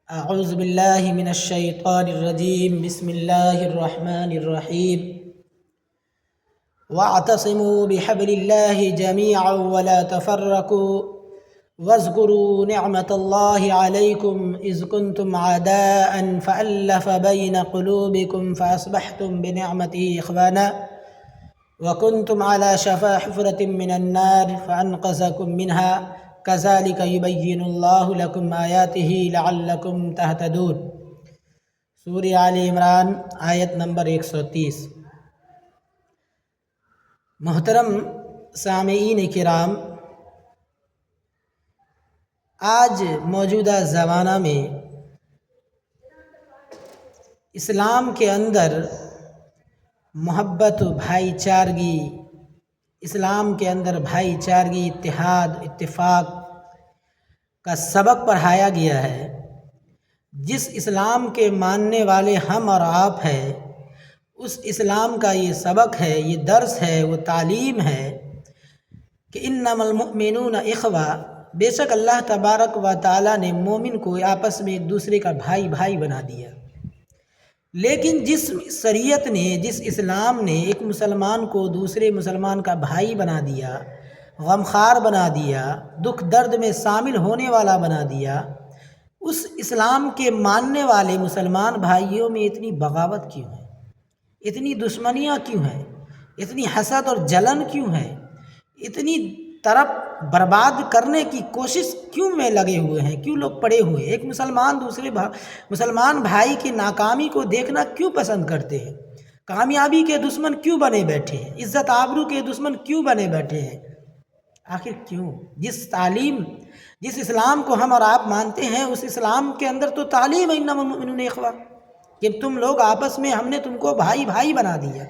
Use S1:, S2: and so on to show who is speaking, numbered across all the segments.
S1: اعوذ باللہ من الشیطان الرجیم بسم اللہ الرحمن الرحیم واعتصموا بحبل اللہ جميعا ولا تفرقوا واذكروا نعمة الله عليكم إذ كنتم أعداء فألف بين قلوبكم فأصبحتم بنعمته إخوانا وكنتم على شفا حفرة من النار فأنقذكم منها كذلك يبين الله لكم آياته لعلكم تهتدون۔ سورہ آل عمران آیت نمبر 130۔ محترم سامعین کرام، آج موجودہ زمانہ میں اسلام کے اندر محبت و بھائی چارگی، اسلام کے اندر بھائی چارگی، اتحاد اتفاق کا سبق پڑھایا گیا ہے۔ جس اسلام کے ماننے والے ہم اور آپ ہیں، اس اسلام کا یہ سبق ہے، یہ درس ہے، وہ تعلیم ہے کہ انما المؤمنون اخوہ، بے شک اللہ تبارک و تعالیٰ نے مومن کو آپس میں ایک دوسرے کا بھائی بنا دیا۔ لیکن جس شریعت نے، جس اسلام نے ایک مسلمان کو دوسرے مسلمان کا بھائی بنا دیا، غمخوار بنا دیا، دکھ درد میں شامل ہونے والا بنا دیا، اس اسلام کے ماننے والے مسلمان بھائیوں میں اتنی بغاوت کیوں ہے؟ اتنی دشمنیاں کیوں ہیں؟ اتنی حسد اور جلن کیوں ہے؟ اتنی طرف برباد کرنے کی کوشش کیوں میں لگے ہوئے ہیں؟ کیوں لوگ پڑے ہوئے ہیں؟ ایک مسلمان دوسرے مسلمان بھائی کی ناکامی کو دیکھنا کیوں پسند کرتے ہیں؟ کامیابی کے دشمن کیوں بنے بیٹھے ہیں؟ عزت آبرو کے دشمن کیوں بنے بیٹھے ہیں؟ آخر کیوں؟ جس تعلیم، جس اسلام کو ہم اور آپ مانتے ہیں، اس اسلام کے اندر تو تعلیم ہے انما المؤمنون اخوہ، کہ تم لوگ آپس میں، ہم نے تم کو بھائی بنا دیا۔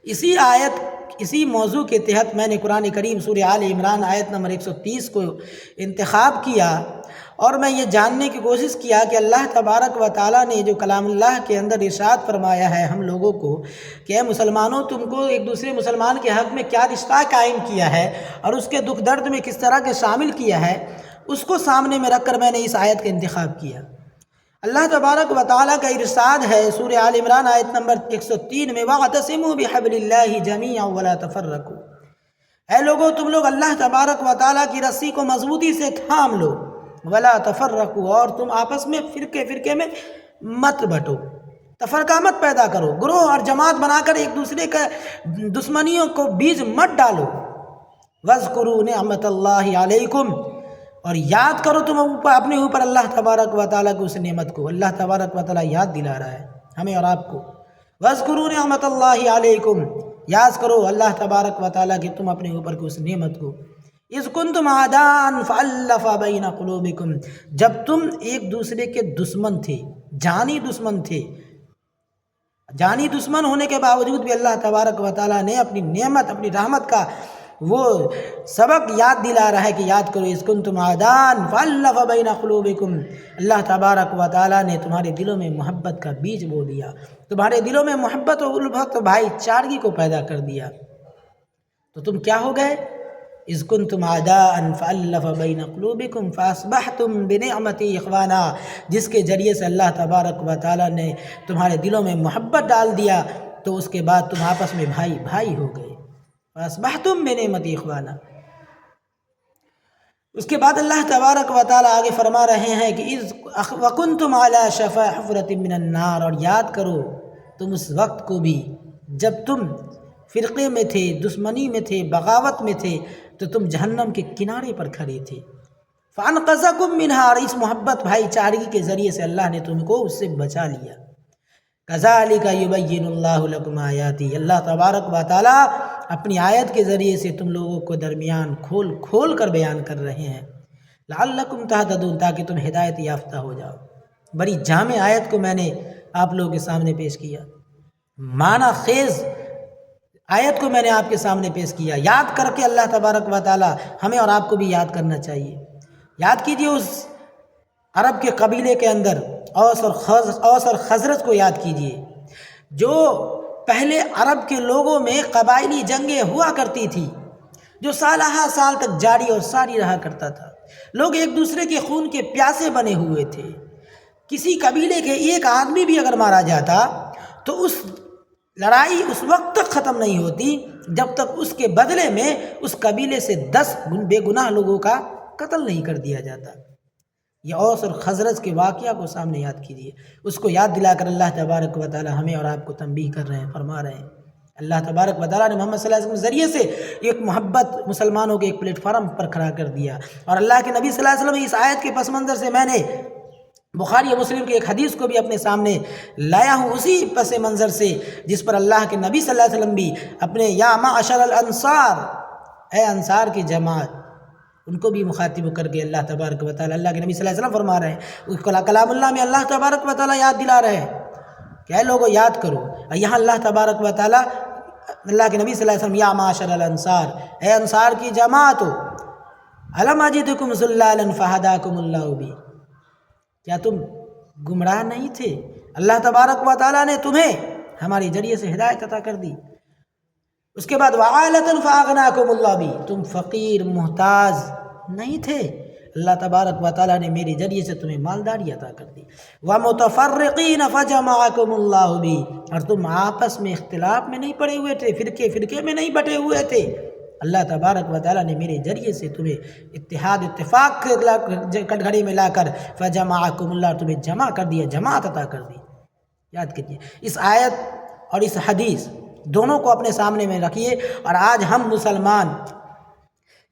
S1: اسی آیت، اسی موضوع کے تحت میں نے قرآن کریم سورہ آل عمران آیت نمبر 130 کو انتخاب کیا، اور میں یہ جاننے کی کوشش کیا کہ اللہ تبارک و تعالیٰ نے جو کلام اللہ کے اندر ارشاد فرمایا ہے ہم لوگوں کو کہ اے مسلمانوں، تم کو ایک دوسرے مسلمان کے حق میں کیا رشتہ قائم کیا ہے اور اس کے دکھ درد میں کس طرح کے شامل کیا ہے، اس کو سامنے میں رکھ کر میں نے اس آیت کا انتخاب کیا۔ اللہ تبارک و تعالیٰ کا ارشاد ہے سورہ آل عمران آیت نمبر 103 میں وَاعْتَصِمُوا بِحَبْلِ اللَّهِ جَمِيعًا وَلَا تَفَرَّقُوا، اے لوگو تم لوگ اللہ تبارک و تعالیٰ کی رسی کو مضبوطی سے تھام لو، وَلَا تَفَرَّقُوا، اور تم آپس میں فرقے میں مت بٹو، تفرقہ مت پیدا کرو، گروہ اور جماعت بنا کر ایک دوسرے کے دشمنیوں کو بیج مت ڈالو۔ وَاذْكُرُوا نِعْمَةَ اللَّهِ عَلَيْكُمْ، اور یاد کرو تم اپنے اوپر اللہ تبارک و تعالیٰ کو اس نعمت کو۔ اللہ تبارک و تعالیٰ یاد دلا رہا ہے ہمیں اور آپ کو۔ وَاذْكُرُوا نِعْمَةَ اللَّهِ عَلَيْكُمْ، یاد کرو اللہ تبارک و تعالیٰ کہ تم اپنے اوپر کو اس نعمت کو۔ اِذْ كُنْتُمْ أَعْدَاءً فَأَلَّفَ بَيْنَ قُلُوبِكُمْ، جب تم ایک دوسرے کے دشمن تھے، جانی دشمن تھے، جانی دشمن ہونے کے باوجود بھی اللہ تبارک و تعالیٰ نے اپنی نعمت، اپنی رحمت کا وہ سبق یاد دلا رہا ہے کہ یاد کرو اذ کنتم اعداء فالف بین قلوبکم، اللہ تبارک و تعالیٰ نے تمہارے دلوں میں محبت کا بیج بو دیا، تمہارے دلوں میں محبت و الفت و بھائی چارگی کو پیدا کر دیا، تو تم کیا ہو گئے؟ اذ کنتم اعداء فالف بین قلوبکم فاصبحتم بنعمتی اخوانا، جس کے ذریعے سے اللہ تبارک و تعالیٰ نے تمہارے دلوں میں محبت ڈال دیا، تو اس کے بعد تم آپس میں بھائی ہو گئے۔ فاصبحتم بنعمتی اخوانا، اس کے بعد اللہ تبارک و تعالیٰ آگے فرما رہے ہیں کہ اذ وکنتم علی شفا حفرۃ من النار، اور یاد کرو تم اس وقت کو بھی جب تم فرقے میں تھے، دشمنی میں تھے، بغاوت میں تھے، تو تم جہنم کے کنارے پر کھڑے تھے۔ فانقذکم منہا، اور اس محبت بھائی چارگی کے ذریعے سے اللہ نے تم کو اس سے بچا لیا۔ کذالک یبین اللہ لکم آیاتی، اللہ تبارک و تعالیٰ اپنی آیت کے ذریعے سے تم لوگوں کو درمیان کھول کر بیان کر رہے ہیں، لعلکم تہتدون، تاکہ تم ہدایت یافتہ ہو جاؤ۔ بڑی جامع آیت کو میں نے آپ لوگوں کے سامنے پیش کیا، معنی خیز آیت کو میں نے آپ کے سامنے پیش کیا۔ یاد کر کے اللہ تبارک و تعالیٰ ہمیں اور آپ کو بھی یاد کرنا چاہیے۔ یاد کیجئے اس عرب کے قبیلے کے اندر اوس اور خزرج کو یاد کیجئے، جو پہلے عرب کے لوگوں میں قبائلی جنگیں ہوا کرتی تھی، جو سالہ سال تک جاری اور ساری رہا کرتا تھا۔ لوگ ایک دوسرے کے خون کے پیاسے بنے ہوئے تھے۔ کسی قبیلے کے ایک آدمی بھی اگر مارا جاتا تو اس لڑائی اس وقت تک ختم نہیں ہوتی جب تک اس کے بدلے میں اس قبیلے سے 10 بے گناہ لوگوں کا قتل نہیں کر دیا جاتا۔ یہ اوس اور خزرج کے واقعہ کو سامنے یاد کیجیے، اس کو یاد دلا کر اللہ تبارک و تعالی ہمیں اور آپ کو تنبیہ کر رہے ہیں، فرما رہے ہیں۔ اللہ تبارک و تعالی نے محمد صلی اللہ علیہ وسلم کے ذریعے سے ایک محبت مسلمانوں کے ایک پلیٹ فارم پر کھڑا کر دیا، اور اللہ کے نبی صلی اللہ علیہ وسلم اس آیت کے پس منظر سے میں نے بخاری و مسلم کی ایک حدیث کو بھی اپنے سامنے لایا ہوں، اسی پس منظر سے جس پر اللہ کے نبی صلی اللہ علیہ وسلم بھی اپنے یا معشر الانصار، اے انصار کی جماعت، ان کو بھی مخاطب کر کے اللہ تبارک و تعالی، اللہ کے نبی صلی اللہ علیہ وسلم فرما رہے ہیں، کلام اللہ میں اللہ تبارک و تعالی یاد دلا رہے ہیں کہ اے لوگوں یاد کرو، اور یہاں اللہ تبارک و تعالی اللہ کے نبی صلی اللہ علیہ وسلم یا معاشر الانصار، اے انصار کی جماعت، الم اجدکم ضلالا فہداکم اللہ بی، کیا تم گمراہ نہیں تھے؟ اللہ تبارک و تعالیٰ نے تمہیں ہمارے ذریعے سے ہدایت عطا کر دی۔ اس کے بعد وعالۃ فاغناکم اللہ بی، تم فقیر محتاج نہیں تھے، اللہ تبارک و تعالیٰ نے میرے ذریعے سے تمہیں مالداری عطا کر دی۔ ومتفرقین فجمعکم اللہ بی، اور تم آپس میں اختلاف میں نہیں پڑے ہوئے تھے، فرقے میں نہیں بٹے ہوئے تھے، اللہ تبارک و تعالیٰ نے میرے ذریعے سے تمہیں اتحاد اتفاق کٹگھڑی میں لا کر فجمعکم اللہ، تمہیں جمع کر دیا، جماعت عطا کر دی۔ یاد کیجیے اس آیت اور اس حدیث دونوں کو اپنے سامنے میں رکھیے، اور آج ہم مسلمان،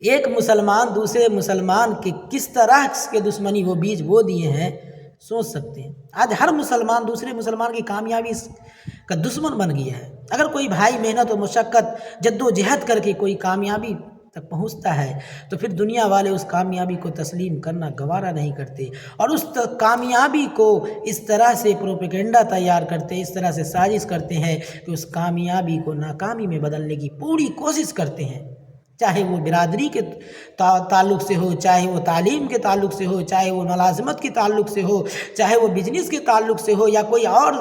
S1: ایک مسلمان دوسرے مسلمان کے کس طرح کے دشمنی وہ بیج بو دیے ہیں سوچ سکتے ہیں۔ آج ہر مسلمان دوسرے مسلمان کی کامیابی کا دشمن بن گیا ہے۔ اگر کوئی بھائی محنت و مشقت جد و جہد کر کے کوئی کامیابی تک پہنچتا ہے تو پھر دنیا والے اس کامیابی کو تسلیم کرنا گوارا نہیں کرتے، اور اس کامیابی کو اس طرح سے پروپیگنڈا تیار کرتے، اس طرح سے سازش کرتے ہیں کہ اس کامیابی کو ناکامی میں بدلنے کی پوری کوشش کرتے ہیں، چاہے وہ برادری کے تعلق سے ہو، چاہے وہ تعلیم کے تعلق سے ہو، چاہے وہ ملازمت کے تعلق سے ہو، چاہے وہ بزنس کے تعلق سے ہو، یا کوئی اور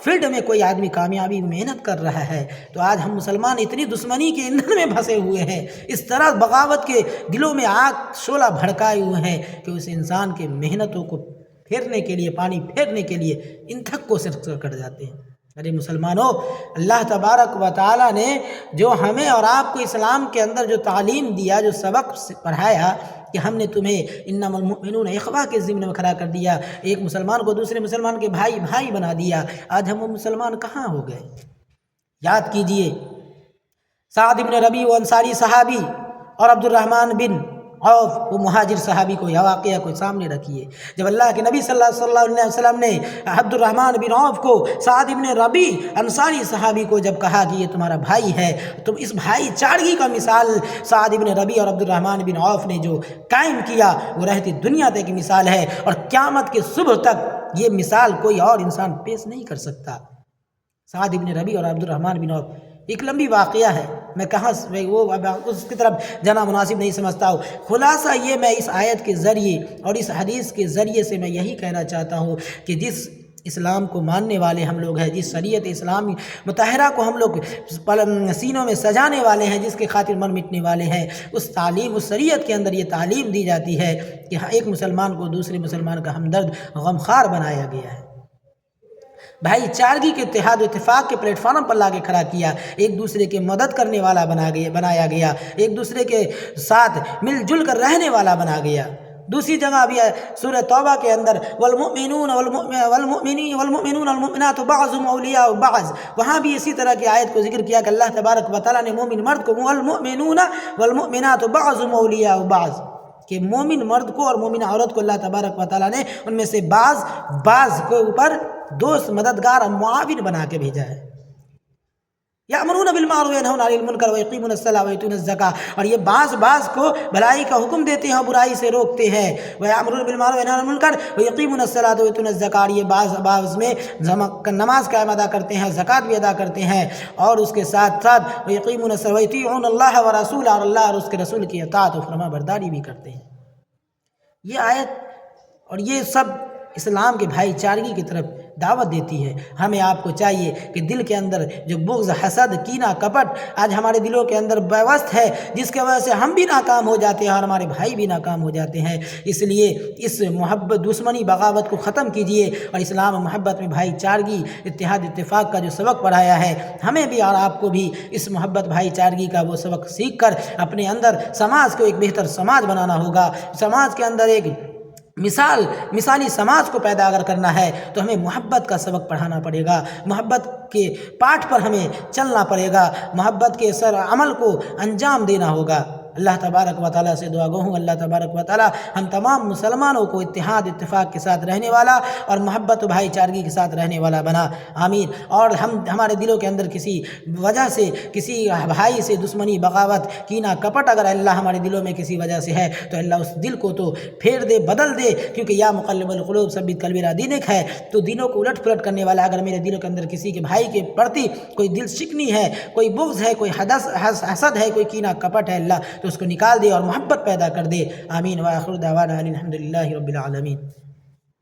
S1: فیلڈ میں کوئی آدمی کامیابی محنت کر رہا ہے۔ تو آج ہم مسلمان اتنی دشمنی کے ایندھن میں پھنسے ہوئے ہیں، اس طرح بغاوت کے دلوں میں آگ شعلہ بھڑکائے ہوئے ہیں کہ اس انسان کے محنتوں کو پھیرنے کے لیے، پانی پھیرنے کے لیے ان تک کو صرف کر جاتے ہیں۔ ارے مسلمانوں، اللہ تبارک و تعالیٰ نے جو ہمیں اور آپ کو اسلام کے اندر جو تعلیم دیا، جو سبق پڑھایا کہ ہم نے تمہیں انما المؤمنون اخوہ کے ضمن میں کھڑا کر دیا، ایک مسلمان کو دوسرے مسلمان کے بھائی بنا دیا، آج ہم وہ مسلمان کہاں ہو گئے؟ یاد کیجئے سعد بن ربیع وہ انصاری صحابی، اور عبد الرحمن بن عوف وہ مہاجر صحابی کو، یہ واقعہ کو سامنے رکھیے۔ جب اللہ کے نبی صلی اللہ علیہ وسلم نے عبد الرحمن بن عوف کو، سعد بن ربیع انصاری صحابی کو جب کہا کہ یہ تمہارا بھائی ہے، تم اس بھائی چارگی کا مثال سعد بن ربیع اور عبد الرحمن بن عوف نے جو قائم کیا وہ رہتی دنیا تک مسال ہے، اور قیامت کے صبح تک یہ مثال کوئی اور انسان پیش نہیں کر سکتا۔ سعد بن ربیع اور عبد الرحمن بن عوف ایک لمبی واقعہ ہے، میں کہاں وہ اس کی طرف جانا مناسب نہیں سمجھتا ہوں۔ خلاصہ یہ میں اس آیت کے ذریعے اور اس حدیث کے ذریعے سے میں یہی کہنا چاہتا ہوں کہ جس اسلام کو ماننے والے ہم لوگ ہیں، جس شریعت اسلامی مطہرہ کو ہم لوگ سینوں میں سجانے والے ہیں، جس کے خاطر من مٹنے والے ہیں، اس تعلیم، اس شریعت کے اندر یہ تعلیم دی جاتی ہے کہ ایک مسلمان کو دوسرے مسلمان کا ہمدرد غمخوار بنایا گیا ہے، بھائی چارگی کے اتحاد و اتفاق کے پلیٹ فارم پر لا کے کھڑا کیا، ایک دوسرے کی مدد کرنے والا بنایا گیا، ایک دوسرے کے ساتھ مل جل کر رہنے والا بنا گیا۔ دوسری جگہ بھی سورہ توبہ کے اندر والمؤمنون والمؤمنات بعضهم اولیاء بعض، وہاں بھی اسی طرح کی آیت کو ذکر کیا کہ اللہ تبارک و تعالیٰ نے مومن مرد کو والمؤمنون والمؤمنات بعضهم اولیاء بعض، کہ مومن مرد کو اور مومن عورت کو اللہ تبارک و تعالیٰ نے ان میں سے بعض کے اوپر دوست، مددگار اور معاون بنا کے بھیجا ہے۔ یأمرون بالمعروف وینہون عن المنکر ویقیمون الصلاۃ ویؤتون الزکاۃ، اور یہ بعض کو بھلائی کا حکم دیتے ہیں اور برائی سے روکتے ہیں۔ ویأمرون بالمعروف وینہون عن المنکر ویقیمون الصلاۃ ویؤتون الزکاۃ، یہ بعض میں نماز قائم ادا کرتے ہیں، زکوٰۃ بھی ادا کرتے ہیں، اور اس کے ساتھ ویقیمون الصلاۃ ویطیعون اللہ ورسولہ، اور اللہ اور اس کے رسول کی اطاعت و فرما برداری بھی کرتے ہیں۔ یہ آیت اور یہ سب اسلام کے بھائی چارگی کی طرف دعوت دیتی ہے۔ ہمیں آپ کو چاہیے کہ دل کے اندر جو بغض، حسد، کینہ، کپٹ آج ہمارے دلوں کے اندر بیوست ہے، جس کی وجہ سے ہم بھی ناکام ہو جاتے ہیں اور ہمارے بھائی بھی ناکام ہو جاتے ہیں، اس لیے اس محبت، دشمنی، بغاوت کو ختم کیجیے اور اسلام محبت میں بھائی چارگی، اتحاد، اتفاق کا جو سبق پڑھایا ہے، ہمیں بھی اور آپ کو بھی اس محبت بھائی چارگی کا وہ سبق سیکھ کر اپنے اندر سماج کو ایک بہتر سماج بنانا ہوگا۔ سماج کے اندر ایک مثالی سماج کو پیدا اگر کرنا ہے تو ہمیں محبت کا سبق پڑھانا پڑے گا، محبت کے پاٹھ پر ہمیں چلنا پڑے گا، محبت کے عمل کو انجام دینا ہوگا۔ اللہ تبارک و تعالیٰ سے دعا گو ہوں، اللہ تبارک و تعالیٰ ہم تمام مسلمانوں کو اتحاد، اتفاق کے ساتھ رہنے والا اور محبت و بھائی چارگی کے ساتھ رہنے والا بنا، آمین۔ اور ہمارے دلوں کے اندر کسی وجہ سے، کسی بھائی سے دشمنی، بغاوت، کینہ، کپٹ اگر اللہ ہمارے دلوں میں کسی وجہ سے ہے تو اللہ اس دل کو تو پھیر دے، بدل دے، کیونکہ یا مقلب القلوب ثبت قلبی علی دینک ہے، تو دینوں کو الٹ پلٹ کرنے والا اگر میرے دلوں کے اندر کسی کے بھائی کے پرتی کوئی دل شکنی ہے، کوئی بغض ہے، کوئی حسد ہے، کوئی کینہ کپٹ ہے، اللہ تو اس کو نکال دے اور محبت پیدا کر دے، آمین۔ وآخر دعوانا الحمد للہ رب العالمین۔